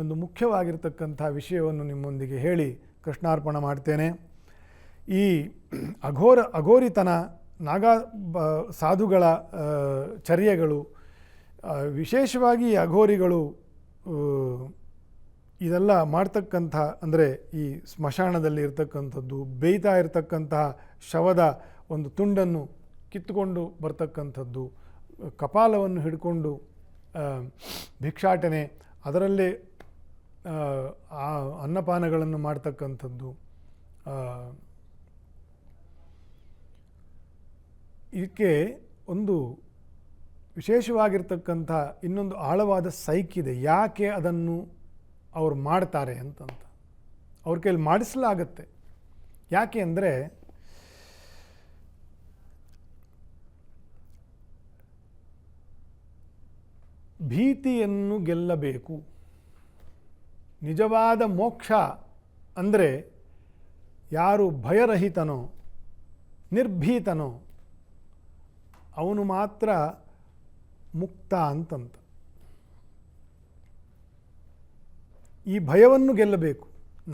ಒಂದು ಮುಖ್ಯವಾಗಿರ್ತಕ್ಕಂಥ ವಿಷಯವನ್ನು ನಿಮ್ಮೊಂದಿಗೆ ಹೇಳಿ ಕೃಷ್ಣಾರ್ಪಣ ಮಾಡ್ತೇನೆ. ಈ ಅಘೋರಿತನ ಸಾಧುಗಳ ಚರ್ಯೆಗಳು, ವಿಶೇಷವಾಗಿ ಈ ಅಘೋರಿಗಳು ಇದೆಲ್ಲ ಮಾಡ್ತಕ್ಕಂಥ ಅಂದರೆ ಈ ಸ್ಮಶಾನದಲ್ಲಿ ಇರ್ತಕ್ಕಂಥದ್ದು, ಬೇಯ್ತಾ ಇರತಕ್ಕಂತಹ ಶವದ ಒಂದು ತುಂಡನ್ನು ಕಿತ್ತುಕೊಂಡು ಬರ್ತಕ್ಕಂಥದ್ದು, ಕಪಾಲವನ್ನು ಹಿಡ್ಕೊಂಡು ಭಿಕ್ಷಾಟನೆ, ಅದರಲ್ಲೇ ಅನ್ನಪಾನಗಳನ್ನು ಮಾಡ್ತಕ್ಕಂಥದ್ದು, ಇದಕ್ಕೆ ಒಂದು ವಿಶೇಷವಾಗಿರ್ತಕ್ಕಂಥ ಇನ್ನೊಂದು ಆಳವಾದ ಸೈಕಿದೆ. ಯಾಕೆ ಅದನ್ನು ಅವರು ಮಾಡ್ತಾರೆ ಅಂತಂತ ಅವ್ರ ಕೈಯಲ್ಲಿ ಮಾಡಿಸಲಾಗತ್ತೆ. ಯಾಕೆ ಅಂದರೆ ಭೀತಿಯನ್ನು ಗೆಲ್ಲಬೇಕು. ನಿಜವಾದ ಮೋಕ್ಷ ಅಂದರೆ ಯಾರು ಭಯರಹಿತನೋ ನಿರ್ಭೀತನೋ ಅವನು ಮಾತ್ರ ಮುಕ್ತ ಅಂತಂತ. ಈ ಭಯವನ್ನು ಗೆಲ್ಲಬೇಕು.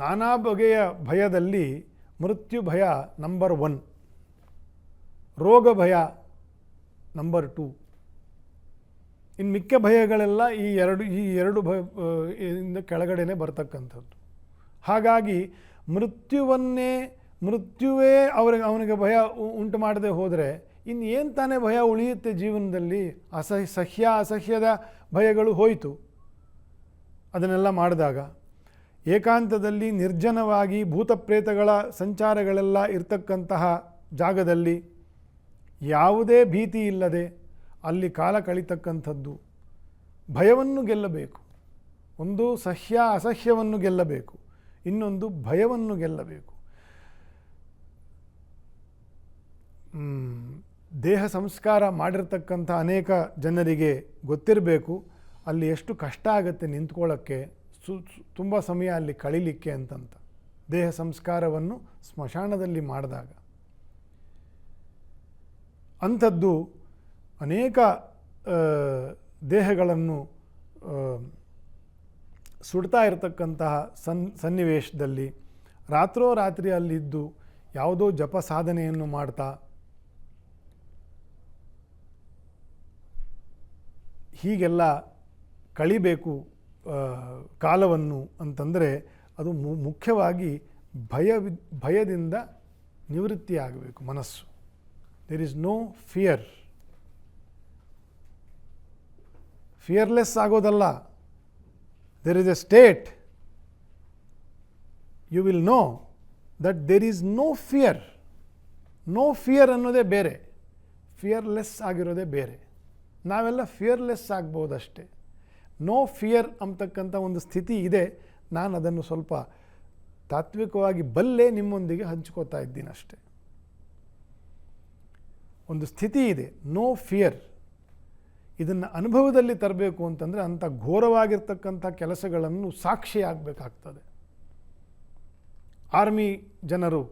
ನಾನಾ ಬಗೆಯ ಭಯದಲ್ಲಿ ಮೃತ್ಯು ಭಯ ನಂಬರ್ 1, ರೋಗ ಭಯ ನಂಬರ್ 2, ಇನ್ನು ಮಿಕ್ಕ ಭಯಗಳೆಲ್ಲ ಈ ಎರಡು ಇಂದ ಕೆಳಗಡೆನೆ ಬರ್ತಕ್ಕಂಥದ್ದು. ಹಾಗಾಗಿ ಮೃತ್ಯುವೇ ಅವನಿಗೆ ಭಯ ಉಂಟು ಮಾಡದೆ ಹೋದರೆ ಇನ್ನು ಏನು ತಾನೇ ಭಯ ಉಳಿಯುತ್ತೆ ಜೀವನದಲ್ಲಿ? ಅಸಹ್ಯದ ಭಯಗಳು ಹೋಯಿತು ಅದನ್ನೆಲ್ಲ ಮಾಡಿದಾಗ. ಏಕಾಂತದಲ್ಲಿ ನಿರ್ಜನವಾಗಿ ಭೂತಪ್ರೇತಗಳ ಸಂಚಾರಗಳೆಲ್ಲ ಇರ್ತಕ್ಕಂತಹ ಜಾಗದಲ್ಲಿ ಯಾವುದೇ ಭೀತಿ ಇಲ್ಲದೆ ಅಲ್ಲಿ ಕಾಲ ಕಳೀತಕ್ಕಂಥದ್ದು. ಭಯವನ್ನು ಗೆಲ್ಲಬೇಕು. ಒಂದು ಅಸಹ್ಯವನ್ನು ಗೆಲ್ಲಬೇಕು, ಇನ್ನೊಂದು ಭಯವನ್ನು ಗೆಲ್ಲಬೇಕು. ದೇಹ ಸಂಸ್ಕಾರ ಮಾಡಿರ್ತಕ್ಕಂಥ ಅನೇಕ ಜನರಿಗೆ ಗೊತ್ತಿರಬೇಕು ಅಲ್ಲಿ ಎಷ್ಟು ಕಷ್ಟ ಆಗುತ್ತೆ ನಿಂತ್ಕೊಳ್ಳೋಕ್ಕೆ, ತುಂಬ ಸಮಯ ಅಲ್ಲಿ ಕಳೀಲಿಕ್ಕೆ ಅಂತಂತ. ದೇಹ ಸಂಸ್ಕಾರವನ್ನು ಸ್ಮಶಾನದಲ್ಲಿ ಮಾಡಿದಾಗ ಅಂಥದ್ದು ಅನೇಕ ದೇಹಗಳನ್ನು ಸುಡ್ತಾ ಇರತಕ್ಕಂತಹ ಸನ್ನಿವೇಶದಲ್ಲಿ ರಾತ್ರೋರಾತ್ರಿ ಅಲ್ಲಿದ್ದು ಯಾವುದೋ ಜಪ ಸಾಧನೆಯನ್ನು ಮಾಡ್ತಾ ಹೀಗೆಲ್ಲ ಕಳಿಬೇಕು ಕಾಲವನ್ನು ಅಂತಂದರೆ ಅದು ಮುಖ್ಯವಾಗಿ ಭಯದಿಂದ ನಿವೃತ್ತಿ ಆಗಬೇಕು ಮನಸ್ಸು. ದೇರ್ ಈಸ್ ನೋ ಫಿಯರ್ಲೆಸ್ ಆಗೋದಲ್ಲ. There is a state you will know that there is no fear ಅನ್ನೋದೇ ಬೇರೆ, ಫಿಯರ್ಲೆಸ್ ಆಗಿರೋದೇ ಬೇರೆ. ನಾವೆಲ್ಲ ಫಿಯರ್ಲೆಸ್ ಆಗ್ಬೋದಷ್ಟೇ. ನೋ ಫಿಯರ್ ಅಂತಕ್ಕಂಥ ಒಂದು ಸ್ಥಿತಿ ಇದೆ. ನಾನು ಅದನ್ನು ಸ್ವಲ್ಪ ತಾತ್ವಿಕವಾಗಿ ಬಲ್ಲೆ ನಿಮ್ಮೊಂದಿಗೆ ಹಂಚ್ಕೋತಾ ಇದ್ದೀನಿ ಅಷ್ಟೇ. ಒಂದು ಸ್ಥಿತಿ ಇದೆ, ನೋ ಫಿಯರ್. ಇದನ್ನು ಅನುಭವದಲ್ಲಿ ತರಬೇಕು ಅಂತಂದರೆ ಅಂಥ ಘೋರವಾಗಿರ್ತಕ್ಕಂಥ ಕೆಲಸಗಳನ್ನು ಸಾಕ್ಷಿಯಾಗಬೇಕಾಗ್ತದೆ. ಆರ್ಮಿ ಜನರು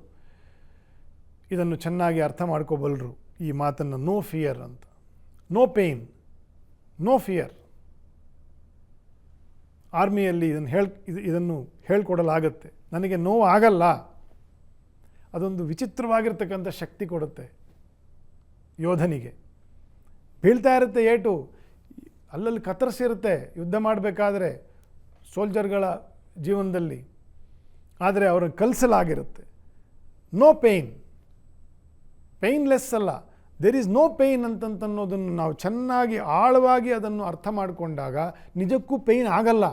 ಇದನ್ನು ಚೆನ್ನಾಗಿ ಅರ್ಥ ಮಾಡ್ಕೋಬಲ್ಲರು ಈ ಮಾತನ್ನು, ನೋ ಫಿಯರ್ ಅಂತ. No pain, no fear. ಆರ್ಮಿಯಲ್ಲಿ ಇದನ್ನು ಹೇಳ್ಕೊಡಲಾಗತ್ತೆ. ನನಗೆ ನೋವು ಆಗಲ್ಲ, ಅದೊಂದು ವಿಚಿತ್ರವಾಗಿರ್ತಕ್ಕಂಥ ಶಕ್ತಿ ಕೊಡುತ್ತೆ ಯೋಧನಿಗೆ. ಬೀಳ್ತಾ ಇರುತ್ತೆ ಏಟು, ಅಲ್ಲಲ್ಲಿ ಕತ್ತರಿಸಿರುತ್ತೆ ಯುದ್ಧ ಮಾಡಬೇಕಾದ್ರೆ ಸೋಲ್ಜರ್ಗಳ ಜೀವನದಲ್ಲಿ, ಆದರೆ ಅವ್ರಿಗೆ ಕಲಿಸಲಾಗಿರುತ್ತೆ. ನೋ ಪೇಯ್ನ್ಲೆಸ್ ಅಲ್ಲ, ದೇರ್ ಈಸ್ ನೋ ಪೇಯ್ನ್ ಅಂತನ್ನೋದನ್ನು ನಾವು ಚೆನ್ನಾಗಿ ಆಳವಾಗಿ ಅದನ್ನು ಅರ್ಥ ಮಾಡಿಕೊಂಡಾಗ ನಿಜಕ್ಕೂ ಪೇಯ್ನ್ ಆಗಲ್ಲ,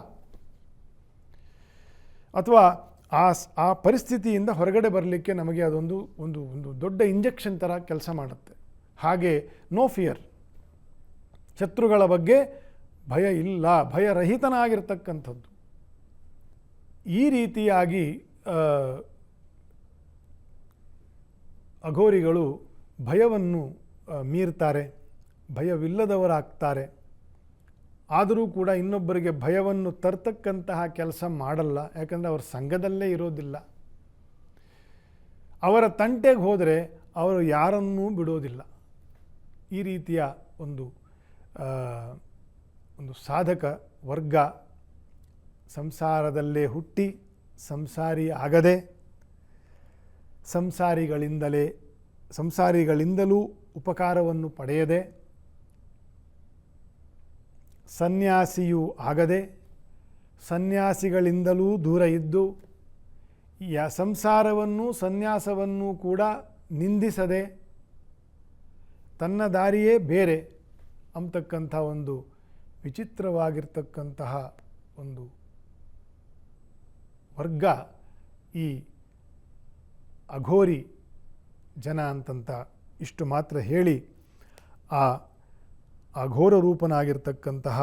ಅಥವಾ ಆ ಪರಿಸ್ಥಿತಿಯಿಂದ ಹೊರಗಡೆ ಬರಲಿಕ್ಕೆ ನಮಗೆ ಅದೊಂದು ಒಂದು ಒಂದು ದೊಡ್ಡ ಇಂಜೆಕ್ಷನ್ ಥರ ಕೆಲಸ ಮಾಡುತ್ತೆ. ಹಾಗೆ ನೋ ಫಿಯರ್, ಶತ್ರುಗಳ ಬಗ್ಗೆ ಭಯ ಇಲ್ಲ, ಭಯರಹಿತನಾಗಿರ್ತಕ್ಕಂಥದ್ದು. ಈ ರೀತಿಯಾಗಿ ಅಘೋರಿಗಳು ಭಯವನ್ನು ಮೀರ್ತಾರೆ, ಭಯವಿಲ್ಲದವರಾಗ್ತಾರೆ. ಆದರೂ ಕೂಡ ಇನ್ನೊಬ್ಬರಿಗೆ ಭಯವನ್ನು ತರ್ತಕ್ಕಂತಹ ಕೆಲಸ ಮಾಡಲ್ಲ, ಯಾಕಂದರೆ ಅವರ ಸಂಘದಲ್ಲೇ ಇರೋದಿಲ್ಲ. ಅವರ ತಂಟೆಗೆ ಹೋದರೆ ಅವರು ಯಾರನ್ನೂ ಬಿಡೋದಿಲ್ಲ. ಈ ರೀತಿಯ ಒಂದು ಸಾಧಕ ವರ್ಗ ಸಂಸಾರದಲ್ಲೇ ಹುಟ್ಟಿ ಸಂಸಾರಿ ಆಗದೆ ಸಂಸಾರಿಗಳಿಂದಲೂ ಉಪಕಾರವನ್ನು ಪಡೆಯದೆ ಸನ್ಯಾಸಿಯೂ ಆಗದೆ ಸನ್ಯಾಸಿಗಳಿಂದಲೂ ದೂರ ಇದ್ದು ಸಂಸಾರವನ್ನು ಸನ್ಯಾಸವನ್ನು ಕೂಡ ನಿಂದಿಸದೆ ತನ್ನ ದಾರಿಯೇ ಬೇರೆ ಅಂತಕ್ಕಂಥ ಒಂದು ವಿಚಿತ್ರವಾಗಿರ್ತಕ್ಕಂತಹ ಒಂದು ವರ್ಗ ಈ ಅಘೋರಿ ಜನ ಅಂತಂತ ಇಷ್ಟು ಮಾತ್ರ ಹೇಳಿ ಆ ಅಘೋರ ರೂಪನಾಗಿರ್ತಕ್ಕಂತಹ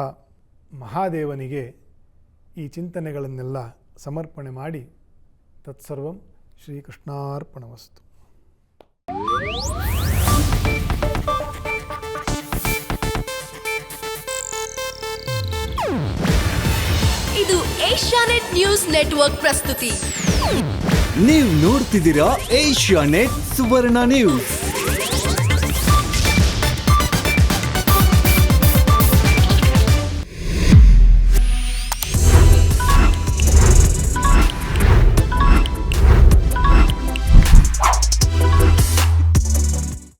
ಮಹಾದೇವನಿಗೆ ಈ ಚಿಂತನೆಗಳನ್ನೆಲ್ಲ ಸಮರ್ಪಣೆ ಮಾಡಿ ತತ್ಸರ್ವಂ ಶ್ರೀಕೃಷ್ಣಾರ್ಪಣಮಸ್ತು. ಇದು ಏಷ್ಯಾನೆಟ್ ನ್ಯೂಸ್ ನೆಟ್ವರ್ಕ್ ಪ್ರಸ್ತುತಿ. ನೀವು ನೋಡ್ತಿದ್ದೀರಾ ಏಷ್ಯಾನೆಟ್ ಸುವರ್ಣ ನ್ಯೂಸ್.